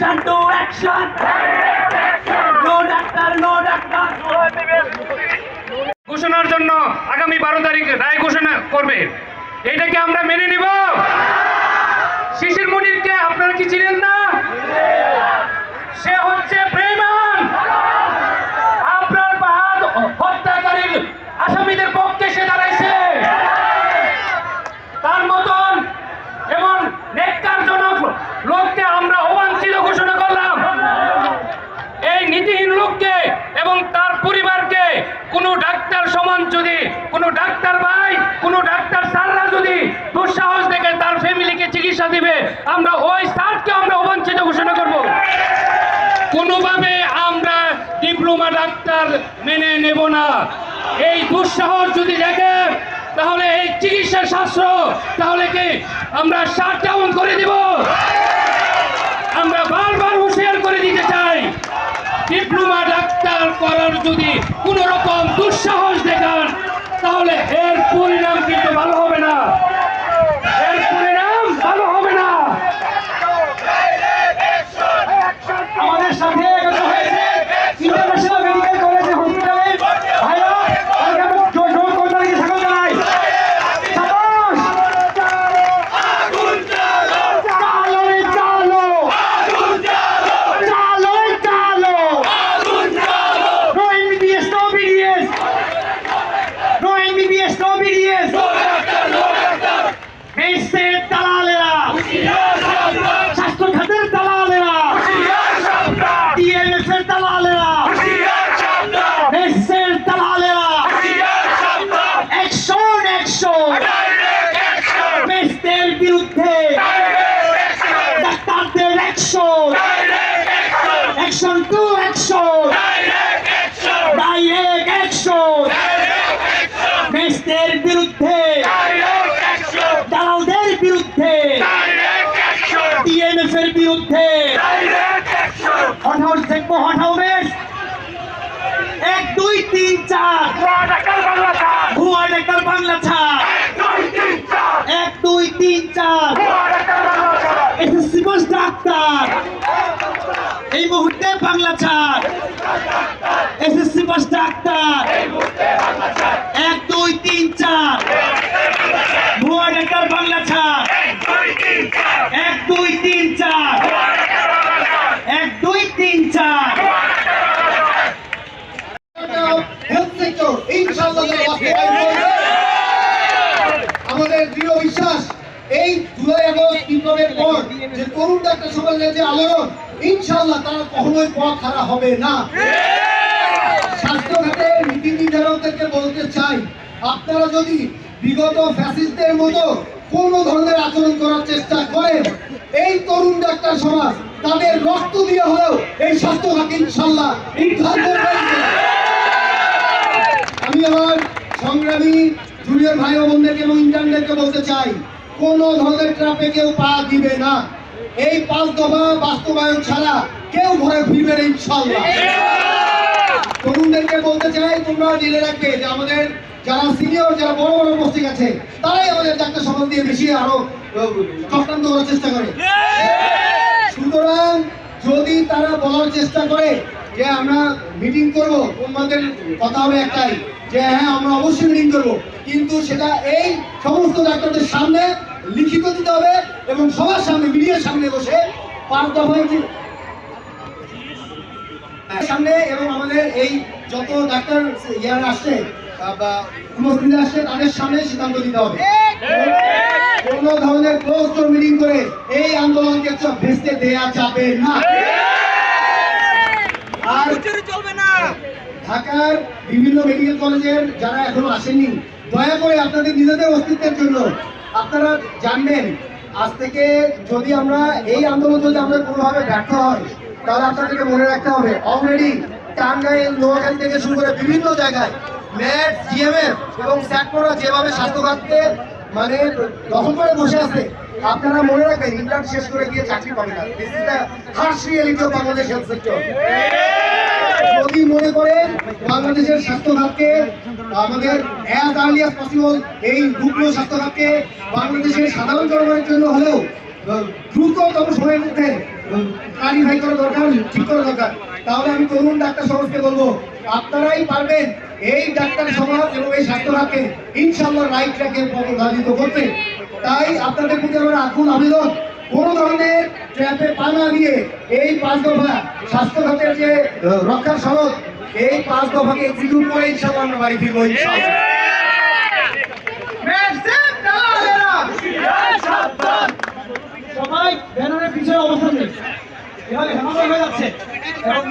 Action to action, no doctor no doctor. ঘোষণার জন্য আগামী 12 তারিখ রায় ঘোষণা করবে, এটাকে আমরা মেনে নিব? শিশির মনিরকে আপনারা কি চিনেন না? সে হচ্ছে বেঈমান। আপনার বাদ হত্যাকারীর আসামিদের পক্ষে সে দাঁড়াইছে। তার মতন এমন নেককারজনক লোককে আমরা অবাঞ্ছিত ঘোষণা করলাম। এই নীতিহীন লোককে এবং তার পরিবারকে কোনো ডাক্তার সমান যদি কোনো ডাক্তার ভাই কোনো ডাক্তার স্যাররা যদি দুঃসাহস দেখে তার ফ্যামিলিকে চিকিৎসা দিবে, আমরা ওই স্যারকে আমরা অবাঞ্ছিত ঘোষণা করব। কোনোভাবে আমরা ডিপ্লোমা ডাক্তার মেনে নেব না। এই দুঃসাহস যদি দেখে তাহলে এই চিকিৎসা শাস্ত্র তাহলে কি আমরা শাটডাউন করে দিব? আমরা বারবার হুঁশিয়ার করে দিতে চাই, ডিপ্লোমা ডাক্তার করার যদি কোনো রকম দুঃসাহস দেখান তাহলে এর পরিণাম কিন্তু ভালো হবে না, এর পরিণাম ভালো হবে না। আমাদের সাথে একত্র হয়েছে ইন্টারন্যাশনাল মেডিকেল কলেজ হসপিটালের ভাইরা, তাদেরকে আমরা জোর করতালিকে স্বাগত জানাই। স্বাস্থ্য খাতের দালালেরা, ডিএমএফের দালালেরা, মেসের দালালেরা, অ্যাকশন অ্যাকশন, মেসের বিরুদ্ধে ডাক্তারদের action, action to action, direct action, মেসের বিরুদ্ধে, দালালদের বিরুদ্ধে, ডিএমএফের বিরুদ্ধে হঠাৎ দেখবো হঠাৎ বেশ 1 2 3 4 ভুয়া ডাক্তার বাংলা ছাড়, 1 2 3 4 এসএসসি পাস ডাক্তার এই মুহূর্তে বাংলা ছাড়, এসএসসি পাস ডাক্তার 1 2 3 4 ভুয়া ডাক্তার বাংলা ছাড়, 1 2 3 4 1 2 3 4 হেলথ সেক্টর ইনশাআল্লাহ বাস্তবায়ন করবে। আমাদের দৃঢ় বিশ্বাস এই জুলাই আগস্ট বিপ্লবের পর যে তরুণ ডাক্তার সমাজের যে আলোড়ন, ইনশাআল্লাহ তারা কখনোই পথ হারা হবে না। স্বাস্থ্য খাতের নীতি নির্ধারকদেরকে বলতে চাই, আপনারা যদি বিগত ফ্যাসিস্টদের মতো কোন ধরনের আচরণ করার চেষ্টা করেন, এই তরুণ ডাক্তার সমাজ তাদের রক্ত দিয়ে হলেও এই স্বাস্থ্য খাতে ইনশাআল্লাহ উদ্ধার করবে। আমি আমার সংগ্রামী জুনিয়র ভাই ও বোনদেরকে এবং ইন্টার্নদেরকে বলতে চাই, কোন ধরনের ট্রাপে কেউ পা দিবে না। এই 5 দফা বাস্তবায়ন ছাড়া কেউ ঘরে ফিরবে না ইনশাআল্লাহ। তরুণদেরকে বলতে চাই, তোমরা জেনে রাখবে যে আমাদের যারা সিনিয়র, যারা বড় বড় পোস্টিং আছে, তারাই আমাদের ডাক্তার সমাজ দিয়ে বেশি আরো চক্রান্ত করার চেষ্টা করে। সুতরাং যদি তারা বলার চেষ্টা করে যে আমরা মিটিং করব, তোমাদের কথা হবে একটাই যে হ্যাঁ আমরা অবশ্যই মিটিং করব, কিন্তু সেটা এই সমস্ত ডাক্তারদের সামনে লিখিত দিতে হবে এবং সবার সামনে মিডিয়ার সামনে বসে 5 দফায় সামনে এবং আমাদের এই যত ডাক্তার ইয়ার আসছে বা উপস্থিত আসছে তাদের সামনে সিদ্ধান্ত দিতে হবে। কোন ধরনের ক্লোজ ডোর মিটিং করে এই আন্দোলনকে ভেস্তে দেয়া যাবে না। আর চলবে না। ঢাকার বিভিন্ন মেডিকেল কলেজের যারা এখনো আসেনি, দয়া করে আপনাদের নিজেদের অস্তিত্বের জন্য আপনারা জানবেন, আজ থেকে যদি আমরা এই আন্দোলন যদি আমরা কোনোভাবে ব্যর্থ হয়, তাহলে আপনাদেরকে মনে রাখতে হবে অলরেডি টাঙ্গাইল, নোয়াখালী থেকে শুরু করে বিভিন্ন জায়গায় ম্যাট, জিএমএফ এবং স্যাকমোরা যেভাবে স্বাস্থ্যখাতকে মানে দখল করে বসে আছে, আপনারা মনে রাখবেন ইন্টার্ন শেষ করে গিয়ে চাকরি পাবে না। This is the harsh reality of Bangladesh health sector. যদি মনে করেন বাংলাদেশের স্বাস্থ্য খাতকে আমাদের অ্যাজ আর্লি অ্যাজ পসিবল এই রুগ্ন স্বাস্থ্য খাতকে বাংলাদেশের সাধারণ জনগণের জন্য হলেও দ্রুততম সময়ের মধ্যে ক্লারিফাই করা দরকার, ঠিক করা দরকার। তাহলে আমি তরুণ ডাক্তার সমাজকে বলবো, আপনারাই পারবেন এই ডাক্তার সমাজ এবং এই স্বাস্থ্য খাতকে ইনশাআল্লাহ রাইট ট্র্যাকে পরিচালিত করতে। তাই আপনাদের প্রতি আমার আকুল আবেদন, কোন ধরনের ট্র্যাপে পা না দিয়ে এই 5 দফা স্বাস্থ্য খাতের যে রক্ষার সনদ, এই 5 দফাকে এক্সিকিউট করে ইনশাআল্লাহ আমরা বাড়ি ফিরবো ইনশাআল্লাহ। সবাই ব্যানারের পিছনে অবস্থান নেই, এভাবে হেমাঙ্গল হয়ে যাচ্ছে এবং